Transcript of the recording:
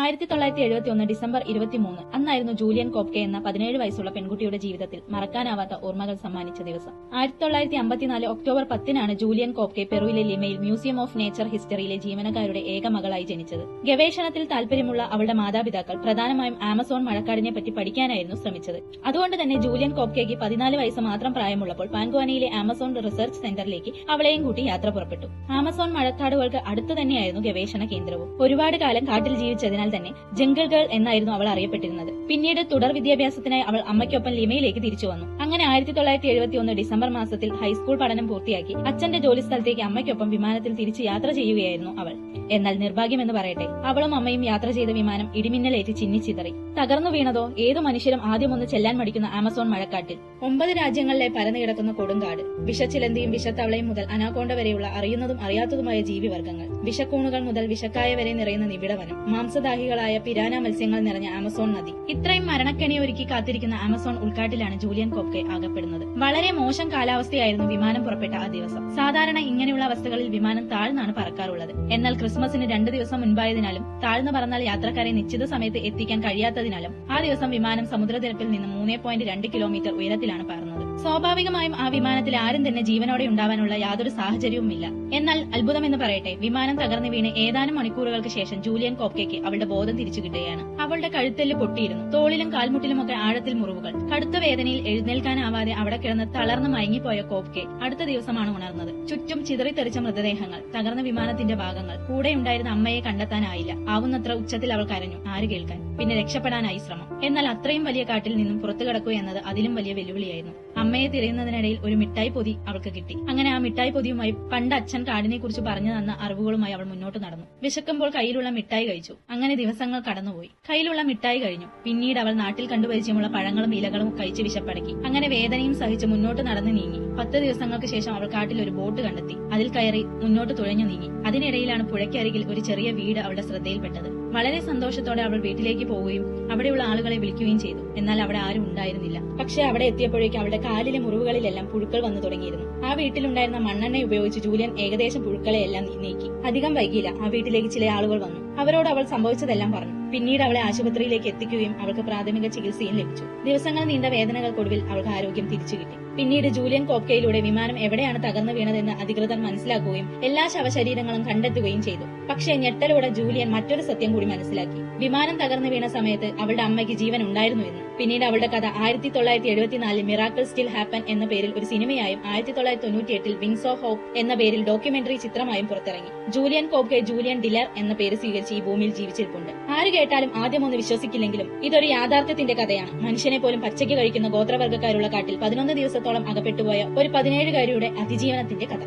1971 December 23 അന്നായിരുന്നു Julian കോപ്കെ എന്ന 17 വയസ്സുള്ള പെൺകുട്ടിയുടെ ജീവിതത്തിൽ മറക്കാനാവാത്ത ഓർമ്മകൾ സമ്മാനിച്ച ദിവസം. 1954 ഒക്ടോബർ 10-നാണ് ജൂലിയൻ കോപ്കെ പെറുവിലെ ലിമയിൽ മ്യൂസിയം ഓഫ് നേച്ചർ ഹിസ്റ്ററിയിലെ ജീവനക്കാരുടെ ഏക മകളായി ജനിച്ചത്. ഗവേഷണത്തിൽ താൽപര്യമുള്ള അവളുടെ മാതാപിതാക്കൾ പ്രധാനമായും ആമസോൺ മഴക്കാടിനെ പറ്റി പഠിക്കാനായിരുന്നു ശ്രമിച്ചത്. അതുകൊണ്ട് തന്നെ ജൂലിയൻ കോപ്കെയ്ക്ക് 14 വയസ്സ് മാത്രം പ്രായമുള്ളപ്പോൾ പാൻഗ്വാനിയിലെ ആമസോൺ റിസർച്ച് സെന്ററിലേക്ക് അവളെയും കൂട്ടി യാത്ര പുറപ്പെട്ടു. ആമസോൺ മഴക്കാടുകൾക്ക് അടുത്ത് തന്നെയായിരുന്നു ഗവേഷണ കേന്ദ്രവും. ഒരുപാട് കാലം കാട്ടിൽ ജീവിച്ചതിനാൽ തന്നെ ജംഗിൾ ഗേൾ എന്നായിരുന്നു അവൾ അറിയപ്പെട്ടിരുന്നത്. പിന്നീട് തുടർ വിദ്യാഭ്യാസത്തിനായി അവൾ അമ്മയ്ക്കൊപ്പം ലിമയിലേക്ക് തിരിച്ചു വന്നു. അങ്ങനെ 1971 ഡിസംബർ മാസത്തിൽ ഹൈസ്കൂൾ പഠനം പൂർത്തിയാക്കി അച്ഛന്റെ ജോലി സ്ഥലത്തേക്ക് അമ്മയ്ക്കൊപ്പം വിമാനത്തിൽ തിരിച്ച് യാത്ര ചെയ്യുകയായിരുന്നു അവൾ. എന്നാൽ നിർഭാഗ്യമെന്ന് പറയട്ടെ, അവളും അമ്മയും യാത്ര ചെയ്ത വിമാനം ഇടിമിന്നലേറ്റ് ചിന്നിച്ചിതറി. തകർന്നു വീണതോ ഏതു മനുഷ്യരും ആദ്യമൊന്ന് ചെല്ലാൻ മടിക്കുന്ന ആമസോൺ മഴക്കാട്ടിൽ. 9 രാജ്യങ്ങളിലെ പരന്നു കിടക്കുന്ന കൊടുങ്കാട്, വിഷച്ചിലന്തിയും വിഷത്തവളയും മുതൽ അനാക്കോണ്ട വരെയുള്ള അറിയുന്നതും അറിയാത്തതുമായ ജീവിവർഗങ്ങൾ, വിഷക്കൂണുകൾ മുതൽ വിഷക്കായ വരെ നിറയുന്ന നിബിഡവനം, മാംസദാഹികളായ പിരാന മത്സ്യങ്ങൾ നിറഞ്ഞ ആമസോൺ നദി. ഇത്രയും മരണക്കെണി ഒരുക്കി കാത്തിരിക്കുന്ന ആമസോൺ ഉൾക്കാട്ടിലാണ് ജൂലിയൻ കോപ്കെ ആകപ്പെടുന്നത്. വളരെ മോശം കാലാവസ്ഥയായിരുന്നു വിമാനം പുറപ്പെട്ട ആ ദിവസം. സാധാരണ ഇങ്ങനെയുള്ള അവസ്ഥകളിൽ വിമാനം താഴ്ന്നാണ് പറക്കാറുള്ളത്. എന്നാൽ ക്രിസ്മസിന് 2 ദിവസം മുൻപായതിനാലും താഴ്ന്നു പറന്നാൽ യാത്രക്കാരെ നിശ്ചിത സമയത്ത് എത്തിക്കാൻ കഴിയാത്തതിനാലും ആ ദിവസം വിമാനം സമുദ്രനിരപ്പിൽ നിന്ന് 3.2 കിലോമീറ്റർ ഉയരത്തിലാണ് പറന്നത്. സ്വാഭാവികമായും ആ വിമാനത്തിൽ ആരും തന്നെ ജീവനോടെ ഉണ്ടാവാനുള്ള യാതൊരു സാഹചര്യവുമില്ല. എന്നാൽ അത്ഭുതമെന്ന് പറയട്ടെ, വിമാനം തകർന്നു വീണ് ഏതാനും മണിക്കൂറുകൾക്ക് ശേഷം ജൂലിയൻ കോപ്കെയ്ക്ക് അവളുടെ ബോധം തിരിച്ചു കിട്ടുകയാണ്. അവളുടെ കഴുത്തെല്ല് പൊട്ടിയിരുന്നു. തോളിലും കാൽമുട്ടിലുമൊക്കെ ആഴത്തിൽ മുറിവുകൾ. കടുത്ത വേദനയിൽ എഴുന്നേൽക്കാനാവാതെ അവിടെ കിടന്ന് തളർന്നു മയങ്ങിപ്പോയ കോപ്കെ അടുത്ത ദിവസമാണ് ഉണർന്നത്. ചുറ്റും ചിതറിത്തെറിച്ച മൃതദേഹങ്ങൾ, തകർന്ന വിമാനത്തിന്റെ ഭാഗങ്ങൾ. കൂടെയുണ്ടായിരുന്ന അമ്മയെ കണ്ടെത്താനായില്ല. ആവുന്നത്ര ഉച്ചത്തിൽ അവൾ കരഞ്ഞു. ആര് കേൾക്കാൻ? പിന്നെ രക്ഷപ്പെടാനായി ശ്രമം. എന്നാൽ അത്രയും വലിയ കാട്ടിൽ നിന്നും പുറത്തു കടക്കുക എന്നത് അതിലും വലിയ വെല്ലുവിളിയായിരുന്നു. അമ്മയെ തിരയുന്നതിനിടയിൽ ഒരു മിഠായി പൊതി അവൾക്ക് കിട്ടി. അങ്ങനെ ആ മിഠായി പൊതിയുമായി പണ്ട് അച്ഛൻ കാടിനെ കുറിച്ച് പറഞ്ഞു തന്ന അറിവുകളുമായി അവൾ മുന്നോട്ട് നടന്നു. വിശക്കുമ്പോൾ കയ്യിലുള്ള മിഠായി കഴിച്ചു. അങ്ങനെ ദിവസങ്ങൾ കടന്നുപോയി. കയ്യിലുള്ള മിഠായി കഴിഞ്ഞു. പിന്നീട് അവൾ നാട്ടിൽ കണ്ടുപരിചയമുള്ള പഴങ്ങളും ഇലകളും കഴിച്ച് വിശപ്പടക്കി. അങ്ങനെ വേദനയും സഹിച്ച് മുന്നോട്ട് നടന്നു നീങ്ങി. 10 ദിവസങ്ങൾക്ക് ശേഷം അവൾ കാട്ടിൽ ഒരു ബോട്ട് കണ്ടെത്തി. അതിൽ കയറി മുന്നോട്ട് തുഴഞ്ഞു നീങ്ങി. അതിനിടയിലാണ് പുഴയ്ക്കരികിൽ ഒരു ചെറിയ വീട് അവളുടെ ശ്രദ്ധയിൽപ്പെട്ടത്. വളരെ സന്തോഷത്തോടെ അവൾ വീട്ടിലേക്ക് പോവുകയും അവിടെയുള്ള ആളുകളെ വിളിക്കുകയും ചെയ്തു. എന്നാൽ അവിടെ ആരും ഉണ്ടായിരുന്നില്ല. പക്ഷെ അവിടെ എത്തിയപ്പോഴേക്കും അവളുടെ കാലിലെ മുറിവുകളിലെല്ലാം പുഴുക്കൾ വന്നു തുടങ്ങിയിരുന്നു. ആ വീട്ടിലുണ്ടായിരുന്ന മണ്ണെണ്ണ ഉപയോഗിച്ച് ജൂലിയൻ ഏകദേശം പുഴുക്കളെയെല്ലാം നീക്കി. അധികം വൈകിയില്ല. ആ വീട്ടിലേക്ക് ചില ആളുകൾ വന്നു. അവരോട് അവൾ സംഭവിച്ചതെല്ലാം പറഞ്ഞു. പിന്നീട് അവളെ ആശുപത്രിയിലേക്ക് എത്തിക്കുകയും അവൾക്ക് പ്രാഥമിക ചികിത്സയും ലഭിച്ചു. ദിവസങ്ങൾ നീണ്ട വേദനകൾക്കൊടുവിൽ അവൾക്ക് ആരോഗ്യം തിരിച്ചു കിട്ടി. പിന്നീട് ജൂലിയൻ കോപ്കെയിലൂടെ വിമാനം എവിടെയാണ് തകർന്നു വീണതെന്ന് അധികൃതർ മനസ്സിലാക്കുകയും എല്ലാ ശവശരീരങ്ങളും കണ്ടെത്തുകയും ചെയ്തു. പക്ഷേ ഞെട്ടലോടെ ജൂലിയൻ മറ്റൊരു സത്യം കൂടി മനസ്സിലാക്കി. വിമാനം തകർന്നു വീണ സമയത്ത് അവളുടെ അമ്മയ്ക്ക് ജീവൻ ഉണ്ടായിരുന്നു എന്ന്. പിന്നീട് അവളുടെ കഥ 1974 മിറാക്കിൾ സ്റ്റിൽ ഹാപ്പൻ എന്ന പേരിൽ ഒരു സിനിമയായും 1998 വിങ്സ് ഓഫ് ഹോപ്പ് എന്ന പേരിൽ ഡോക്യുമെന്ററി ചിത്രമായും പുറത്തിറങ്ങി. ജൂലിയൻ കോപ്കെ ജൂലിയൻ ഡിലർ എന്ന പേര് സ്വീകരിച്ച് ഈ ഭൂമിയിൽ ജീവിച്ചിരിപ്പുണ്ട്. ആര് കേട്ടാലും ആദ്യമൊന്ന് വിശ്വസിക്കില്ലെങ്കിലും ഇതൊരു യാഥാർത്ഥ്യത്തിന്റെ കഥയാണ്. മനുഷ്യനെ പോലും പച്ചയ്ക്ക് കഴിക്കുന്ന ഗോത്രവർഗ്ഗക്കാരുള്ള കാട്ടിൽ 11 ദിവസത്തോളം അകപ്പെട്ടുപോയ ഒരു 17-കാരിയുടെ അതിജീവനത്തിന്റെ കഥ.